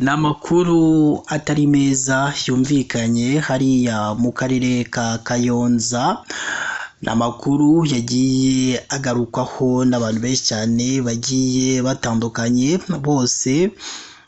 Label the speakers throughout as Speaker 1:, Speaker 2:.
Speaker 1: N'amakuru atari meza yumvikanye hariya mu karere ka Kayonza. N'amakuru yagiye agarukwaho n'abantu benshi cyane bagiye batandukanye, bose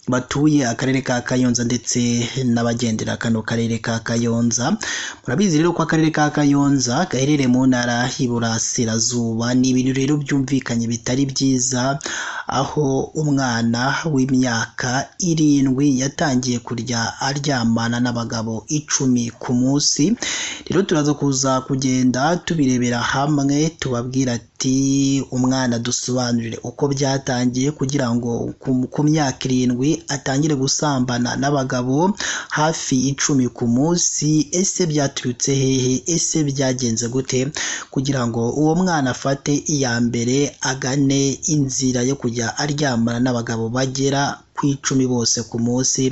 Speaker 1: batuye akarere ka Kayonza ndetse n'abagendera kano karere ka Kayonza. Murabizi rero ko akarere ka Kayonza gaherereye mu ntara y'Iburasirazuba. Ni ibintu rero byumvikanye bitari byiza, aho umwana w'imyaka 7 yatangiye kurya aryamana n'abagabo 10 ku munsi. Rero turaza kuza kugenda tubirebera hamwe, tubabwira ati umwana dusobanurire uko byatangiye kugira ngo ku myaka 7 atangire gusambana n'abagabo hafi 10 ku munsi. Ese byaturutse hehe? Ese byagenze gute kugira ngo uwo mwana afate iya mbere agane inzira yo kujya aryamana n'abagabo bagera ku 10 bose ku munsi?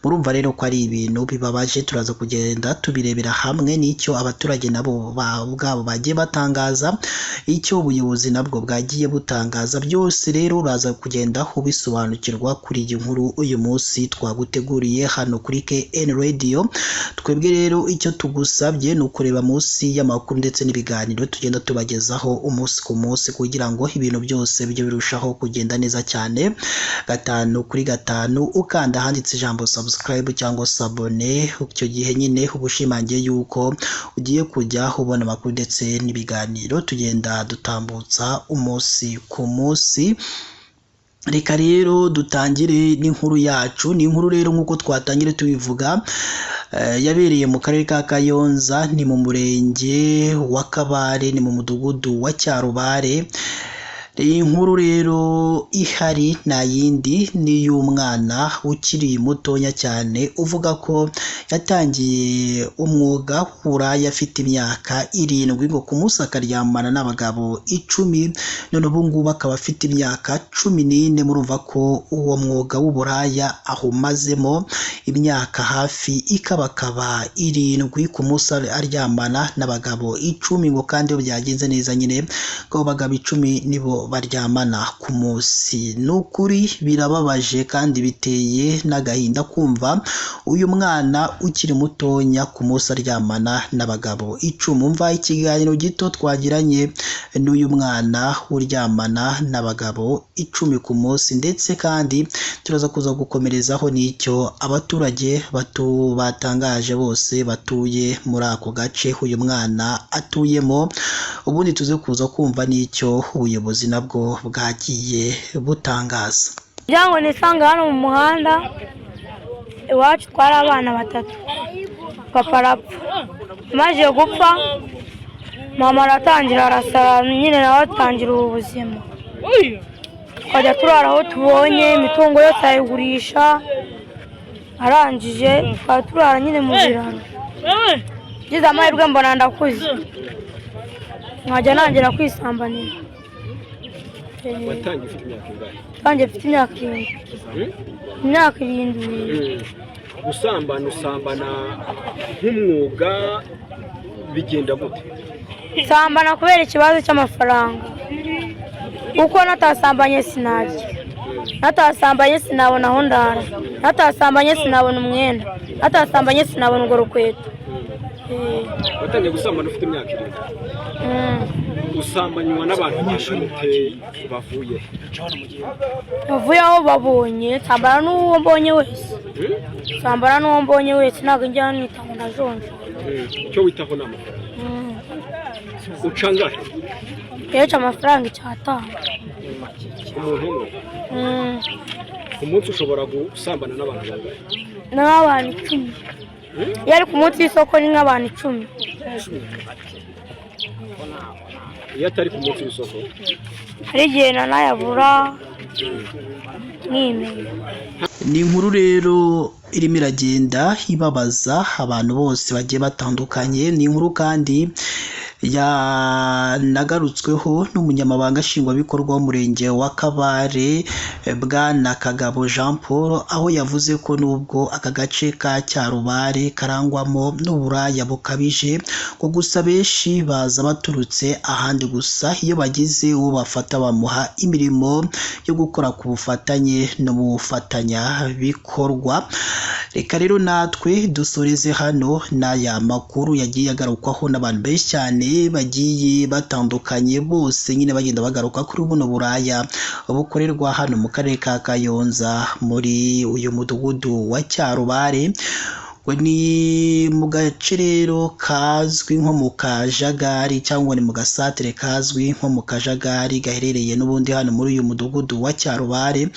Speaker 1: Murumva rero ko ari ibintu bibabaje. Turaza kugenda tubirebera hamwe n'icyo abaturage nabo ubwabo bagiye batangaza, icyo ubuyobozi nabwo bwagiye butangaza. Byose rero uraza kugenda ubisobanukirwa kuri iyi nkuru uyu munsi twaguteguriye hano kuri KN Radio. Twebwe rero icyo tugusabye ni ukureba munsi y'amakuru ndetse n'ibiganiro tugenda tubagezaho umunsi ku munsi, kugira ngo ibintu byose bijye birushaho kugenda neza cyane. 5 kuri 5 ukanda handitse ijambo subscribe cyangwa sabone, icyo gihe nyine ubushimangiye yuko ugiye kujya ubona amakuru ndetse n'ibiganiro tugenda dutambutsa umunsi ku munsi. Reka rero dutangire n'inkuru yacu. Ni inkuru rero nk'uko twatangire tubivuga, yabereye mu karere ka Kayonza, ni mu murenge wa Kabare, ni mu mudugudu wa Cyarubare. Iyi nkuru rero ihari nta yindi ni y'umwana ukiri mutonya cyane, uvuga ko yatangiye umwuga w'uburaya afite imyaka 7 ngo ku munsi akaryamana n'abagabo 10, none ubu ngubu akaba afite imyaka 14. Murumva ko uwo mwuga w'uburaya ahumazemo imyaka hafi ikabakaba 7 ku munsi aryamana n'abagabo 10 ngo kandi iyo byagenze neza nyine ko bagabo 10 nibo baryamana ku munsi. Nukuri birababaje kandi biteye n'agahinda kumva uyu mwana ukiri mutonya ku munsi aryamana n'abagabo 10. Umva ikiganiro gito twagiranye n'uyu mwana uryamana n'abagabo 10 ku munsi, ndetse kandi turaza kuza gukomerezaho n'icyo abaturage batangaje bose batuye muri ako gace uyu mwana atuyemo. Ubundi tuze kuza kumva n'icyo ubuyobozi nabwo bwagiye butangaza.
Speaker 2: Jango nisanga hano mu muhanda iwacu twari abana 3. Papa arapfa, maze gupfa mama aratangira arasara, nyine nawe atangira ubuzima. Twajya turara aho tubonye, imitungo yose ayigurisha, arangije turara nyine mu biraro. Ngize amahirwe mbona ndakuze, nkajya nangira kwisambanira.
Speaker 3: Watangiye ufite imyaka ingahe?
Speaker 2: Tangiye mfite imyaka 7. Imyaka 7.
Speaker 3: Usambana nk'umwuga bigenda gute?
Speaker 2: Sambana kubera ikibazo cy'amafaranga, uko natasambanye sinarya, natasambanye sinabona aho ndara, natasambanye sinabona umwenda, natasambanye sinabona urwo rukweto.
Speaker 3: Watangiye gusambana ufite imyaka 7. Usambanywa n'abantu bashimute bavuye
Speaker 2: aho babonye. Sambana n'uwo mbonye wese, sambana n'uwo mbonye wese, ntabwo njya nitanga ndajonje.
Speaker 3: Icyo witaho n'amafaranga. Ucangahe?
Speaker 2: Yeca amafaranga 5.
Speaker 3: Umuntu umwe? Ku munsi ushobora gusambana n'abantu bangahe?
Speaker 2: N'abantu 10. Yari ku munsi w'isoko ni nk'abantu 10.
Speaker 3: Iyo atari ku munsi w'isoko
Speaker 2: hari igihe nanayabura nk'imwe.
Speaker 1: Ni inkuru rero irimo iragenda ibabaza abantu bose bagiye batandukanye. Ni inkuru kandi yanagarutsweho n'umunyamabanga nshingwabikorwa w'umurenge wa Kabare Bwana Kagabo Jean Paul, aho yavuze ko nubwo aka gace ka Cyarubare karangwamo n'uburaya bukabije ko gusa benshi baza baturutse ahandi, gusa iyo bagize uwo bafata bamuha imirimo yo gukora ku bufatanye no mu bufatanyabikorwa. Reka rero natwe dusoreze hano n'aya makuru yagiye agarukwaho n'abantu benshi cyane bagiye batandukanye, bose nyine bagenda bagaruka kuri buno buraya bukorerwa hano mu karere ka Kayonza muri uyu mudugudu wa Cyarubare. Ni mu gace rero kazwi nko mu Kajagari cyangwa ni mu gasatere kazwi nko mu Kajagari gaherereye n'ubundi hano muri uyu mudugudu wa Cyarubare.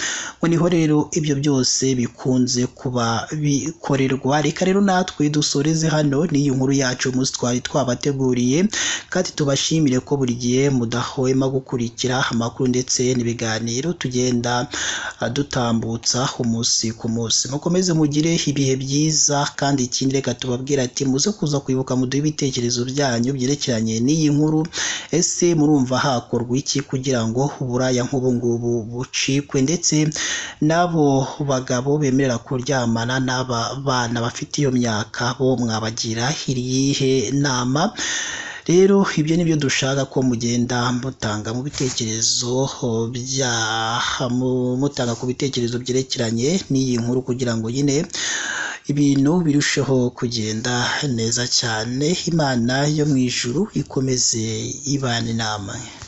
Speaker 1: Niho rero ibyo byose bikunze kuba bikorerwa. Reka rero natwe dusoreze hano n'iyi nkuru yacu umunsi twari twabateguriye, kandi tubashimire ko buri gihe mudahwema gukurikira amakuru ndetse n'ibiganiro tugenda dutambutsa umunsi ku munsi. Mukomeze mugire ibihe byiza, kandi ikindi reka tubabwira ati muze kuza kwibuka muduhe ibitekerezo byanyu byerekeranye n'iyi nkuru. Ese murumva hakorwa iki kugira ngo uburaya nk'ubu ngubu bucikwe, ndetse n'abo bagabo bemerera kuryamana n'aba bana bafite iyo myaka bo mwabagira irihe nama? Rero ibyo nibyo dushaka ko mugenda mutanga mu bitekerezo mutanga ku bitekerezo byerekeranye n'iyi nkuru, kugira ngo nyine ibintu birusheho kugenda neza cyane. Imana yo mu ijuru ikomeze ibane namwe.